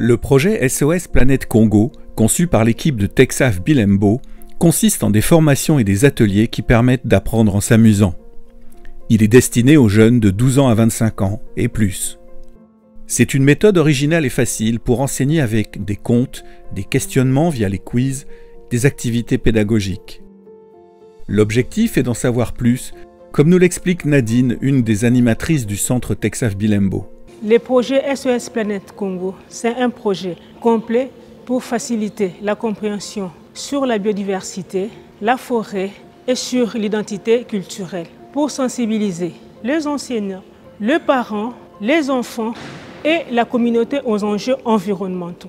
Le projet SOS Planète Congo, conçu par l'équipe de Texaf Bilembo, consiste en des formations et des ateliers qui permettent d'apprendre en s'amusant. Il est destiné aux jeunes de 12 ans à 25 ans et plus. C'est une méthode originale et facile pour enseigner avec des contes, des questionnements via les quiz, des activités pédagogiques. L'objectif est d'en savoir plus, comme nous l'explique Nadine, une des animatrices du centre Texaf Bilembo. Le projet SOS Planète Congo, c'est un projet complet pour faciliter la compréhension sur la biodiversité, la forêt et sur l'identité culturelle, pour sensibiliser les enseignants, les parents, les enfants et la communauté aux enjeux environnementaux.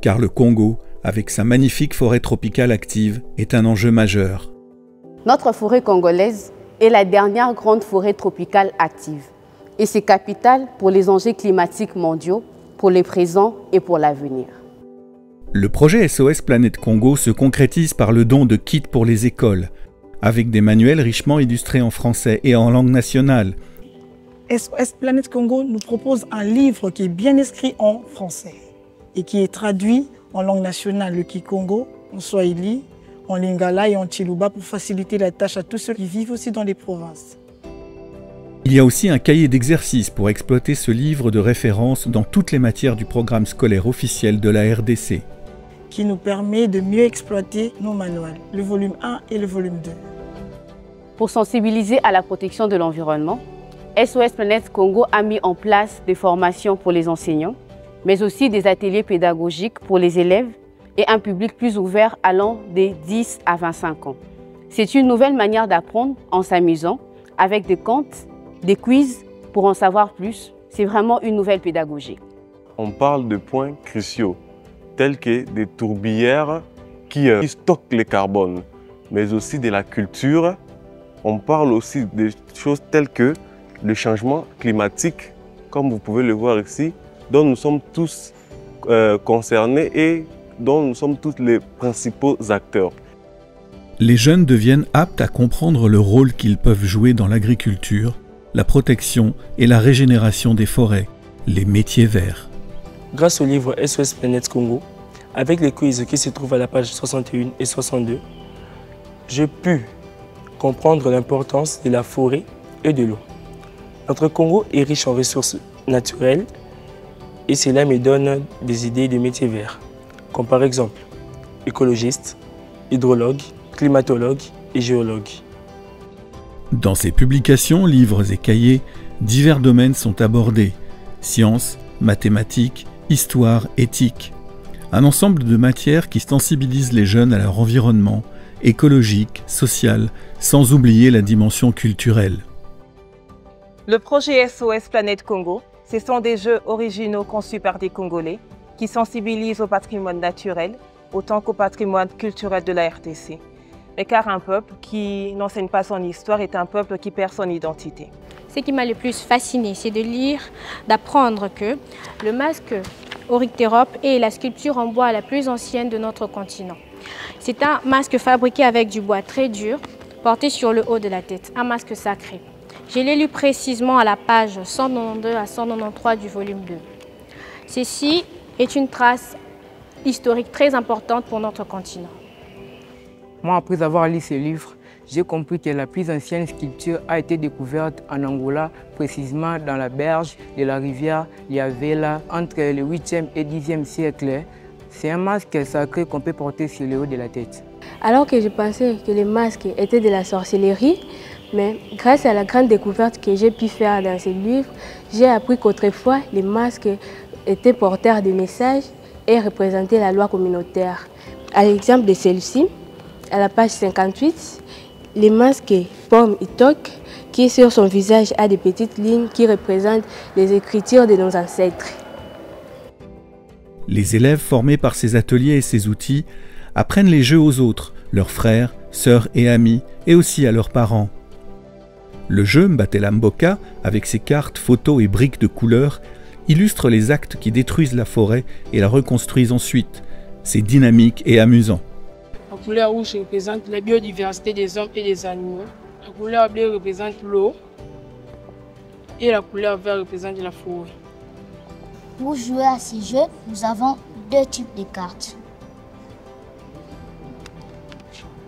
Car le Congo, avec sa magnifique forêt tropicale active, est un enjeu majeur. Notre forêt congolaise est la dernière grande forêt tropicale active et c'est capital pour les enjeux climatiques mondiaux, pour le présent et pour l'avenir. Le projet SOS Planète Congo se concrétise par le don de kits pour les écoles, avec des manuels richement illustrés en français et en langue nationale. SOS Planète Congo nous propose un livre qui est bien écrit en français et qui est traduit en langue nationale, le Kikongo, en Swahili, en Lingala et en Chiluba pour faciliter la tâche à tous ceux qui vivent aussi dans les provinces. Il y a aussi un cahier d'exercices pour exploiter ce livre de référence dans toutes les matières du programme scolaire officiel de la RDC. Qui nous permet de mieux exploiter nos manuels, le volume 1 et le volume 2. Pour sensibiliser à la protection de l'environnement, SOS Planète Congo a mis en place des formations pour les enseignants, mais aussi des ateliers pédagogiques pour les élèves et un public plus ouvert allant des 10 à 25 ans. C'est une nouvelle manière d'apprendre en s'amusant, avec des contes, des quiz pour en savoir plus. C'est vraiment une nouvelle pédagogie. On parle de points cruciaux, tels que des tourbières qui stockent le carbone, mais aussi de la culture. On parle aussi de choses telles que le changement climatique, comme vous pouvez le voir ici, dont nous sommes tous concernés et dont nous sommes tous les principaux acteurs. Les jeunes deviennent aptes à comprendre le rôle qu'ils peuvent jouer dans l'agriculture, la protection et la régénération des forêts, les métiers verts. Grâce au livre SOS Planète Congo, avec les quiz qui se trouvent à la page 61 et 62, j'ai pu comprendre l'importance de la forêt et de l'eau. Notre Congo est riche en ressources naturelles et cela me donne des idées de métiers verts, comme par exemple écologiste, hydrologue, climatologue et géologue. Dans ces publications, livres et cahiers, divers domaines sont abordés. Sciences, mathématiques, histoire, éthique. Un ensemble de matières qui sensibilisent les jeunes à leur environnement, écologique, social, sans oublier la dimension culturelle. Le projet SOS Planète Congo, ce sont des jeux originaux conçus par des Congolais qui sensibilisent au patrimoine naturel autant qu'au patrimoine culturel de la RDC. Mais car un peuple qui n'enseigne pas son histoire est un peuple qui perd son identité. Ce qui m'a le plus fasciné, c'est de lire, d'apprendre que le masque Oryctérope est la sculpture en bois la plus ancienne de notre continent. C'est un masque fabriqué avec du bois très dur, porté sur le haut de la tête, un masque sacré. Je l'ai lu précisément à la page 192 à 193 du volume 2. Ceci est une trace historique très importante pour notre continent. Moi, après avoir lu ce livre, j'ai compris que la plus ancienne sculpture a été découverte en Angola, précisément dans la berge de la rivière Liavela, entre le 8e et 10e siècle. C'est un masque sacré qu'on peut porter sur le haut de la tête. Alors que je pensais que les masques étaient de la sorcellerie, mais grâce à la grande découverte que j'ai pu faire dans ce livre, j'ai appris qu'autrefois, les masques étaient porteurs de messages et représentaient la loi communautaire. À l'exemple de celle-ci, à la page 58, les masques Pomme Itok, qui sur son visage a des petites lignes qui représentent les écritures de nos ancêtres. Les élèves formés par ces ateliers et ces outils apprennent les jeux aux autres, leurs frères, sœurs et amis, et aussi à leurs parents. Le jeu Mbatela Mboka, avec ses cartes, photos et briques de couleurs, illustre les actes qui détruisent la forêt et la reconstruisent ensuite. C'est dynamique et amusant. La couleur rouge représente la biodiversité des hommes et des animaux. La couleur bleue représente l'eau. Et la couleur verte représente la forêt. Pour jouer à ces jeux, nous avons deux types de cartes.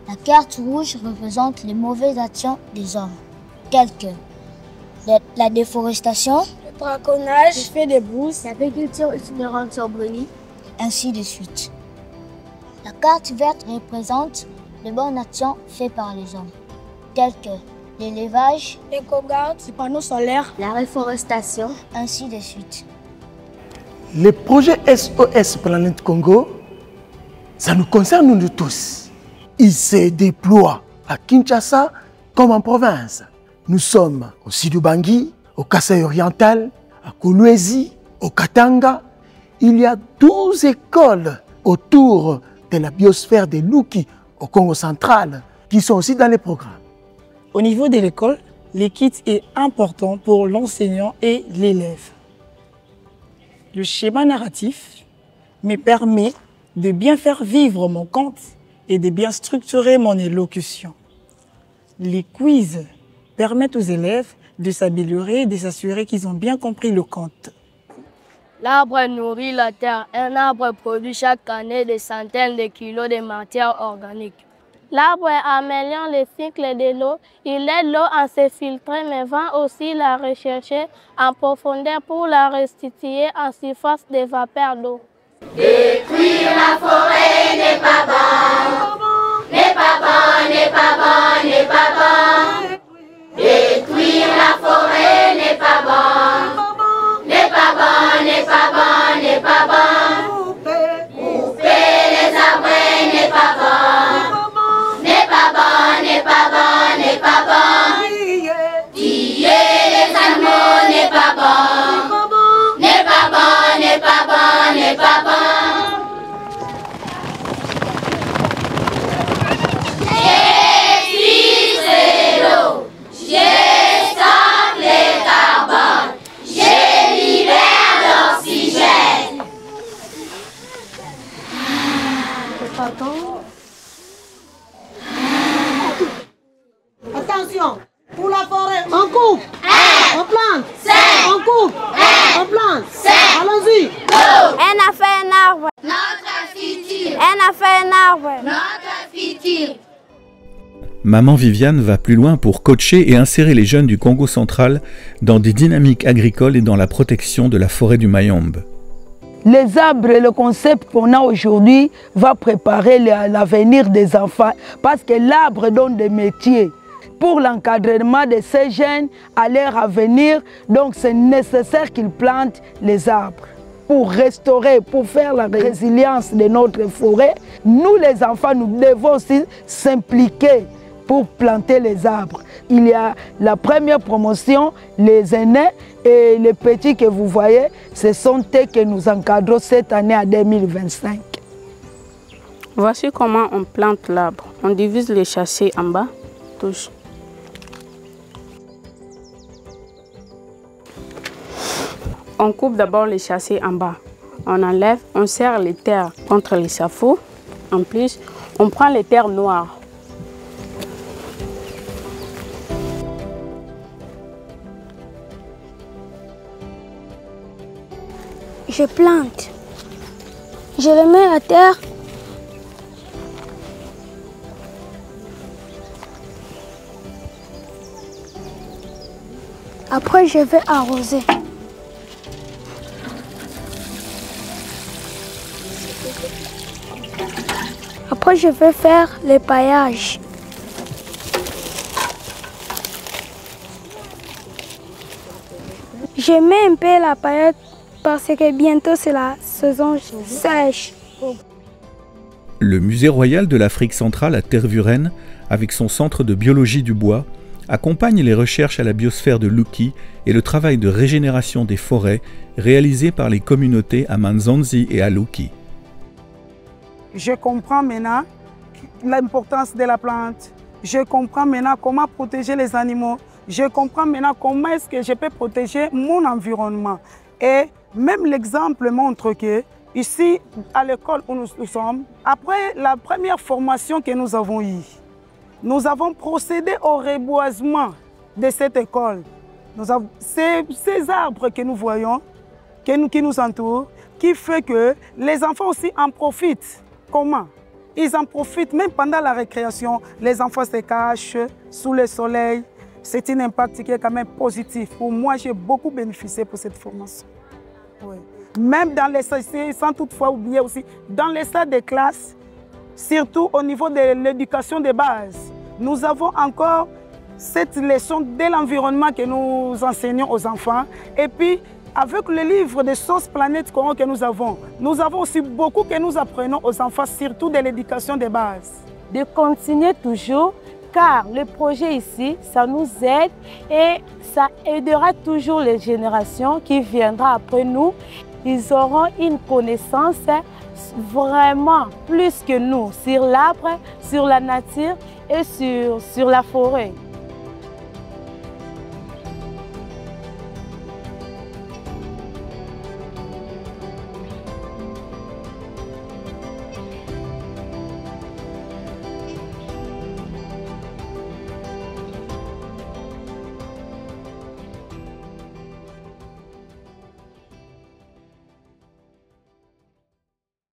La carte rouge représente les mauvaises actions des hommes, telles que la déforestation, le braconnage, le fait des brousses, l'agriculture itinérante sur brûlis, ainsi de suite. La carte verte représente les bonnes actions faites par les hommes, telles que l'élevage, l'éco-garde, les panneaux solaires, la réforestation, ainsi de suite. Le projet SOS Planète Congo, ça nous concerne nous tous. Il se déploie à Kinshasa comme en province. Nous sommes au Sud-Bangui, au Kasaï oriental, à Kolwezi, au Katanga. Il y a 12 écoles autour de la biosphère de Luki au Congo central qui sont aussi dans les programmes. Au niveau de l'école, le kit est important pour l'enseignant et l'élève. Le schéma narratif me permet de bien faire vivre mon conte et de bien structurer mon élocution. Les quiz permettent aux élèves de s'améliorer et de s'assurer qu'ils ont bien compris le conte. L'arbre nourrit la terre. Un arbre produit chaque année des centaines de kilos de matière organique. L'arbre améliore le cycle de l'eau. Il aide l'eau à se filtrer, mais va aussi la rechercher en profondeur pour la restituer en surface de vapeur d'eau. Détruire la forêt n'est pas bon. N'est pas bon, n'est pas bon, n'est pas bon. Détruire la forêt n'est pas bon. N'est pas bon, n'est pas bon, n'est pas bon. Couper les arbres n'est pas bon. N'est pas bon, n'est pas bon, n'est pas bon. Tuer les animaux n'est pas bon. N'est pas bon, n'est pas bon, n'est pas bon. Attention, pour la forêt, on coupe, on plante, on coupe, on plante, allons-y. Elle a fait un arbre. Notre futur. Elle a fait un arbre. Notre futur. Maman Viviane va plus loin pour coacher et insérer les jeunes du Congo central dans des dynamiques agricoles et dans la protection de la forêt du Mayombe. Les arbres, le concept qu'on a aujourd'hui va préparer l'avenir des enfants parce que l'arbre donne des métiers. Pour l'encadrement de ces jeunes à leur avenir, donc c'est nécessaire qu'ils plantent les arbres. Pour restaurer, pour faire la résilience de notre forêt, nous les enfants, nous devons aussi s'impliquer pour planter les arbres. Il y a la première promotion, les aînés et les petits que vous voyez, ce sont eux que nous encadrons cette année à 2025. Voici comment on plante l'arbre. On divise les châssis en bas, touche. On coupe d'abord les châssis en bas. On enlève, on serre les terres contre les chapeaux. En plus, on prend les terres noires. Je plante. Je le mets à terre. Après, je vais arroser. Après, je vais faire le paillage. Je mets un peu la paillette parce que bientôt c'est la saison sèche. Le Musée royal de l'Afrique centrale à Tervuren, avec son centre de biologie du bois, accompagne les recherches à la biosphère de Luki et le travail de régénération des forêts réalisé par les communautés à Manzanzi et à Luki. Je comprends maintenant l'importance de la plante. Je comprends maintenant comment protéger les animaux. Je comprends maintenant comment est-ce que je peux protéger mon environnement. Et même l'exemple montre que ici, à l'école où nous sommes, après la première formation que nous avons eue, nous avons procédé au reboisement de cette école. Ces arbres que nous voyons, qui nous entourent, qui fait que les enfants aussi en profitent. Comment? Ils en profitent même pendant la récréation. Les enfants se cachent sous le soleil. C'est un impact qui est quand même positif. Pour moi, j'ai beaucoup bénéficié pour cette formation. Oui. Même dans les sans toutefois oublier aussi, dans les salles de classe, surtout au niveau de l'éducation de base, nous avons encore cette leçon de l'environnement que nous enseignons aux enfants. Et puis, avec le livre de SOS Planète Congo que nous avons aussi beaucoup que nous apprenons aux enfants, surtout de l'éducation de base. De continuer toujours, car le projet ici, ça nous aide et ça aidera toujours les générations qui viendront après nous. Ils auront une connaissance vraiment plus que nous sur l'arbre, sur la nature et sur la forêt.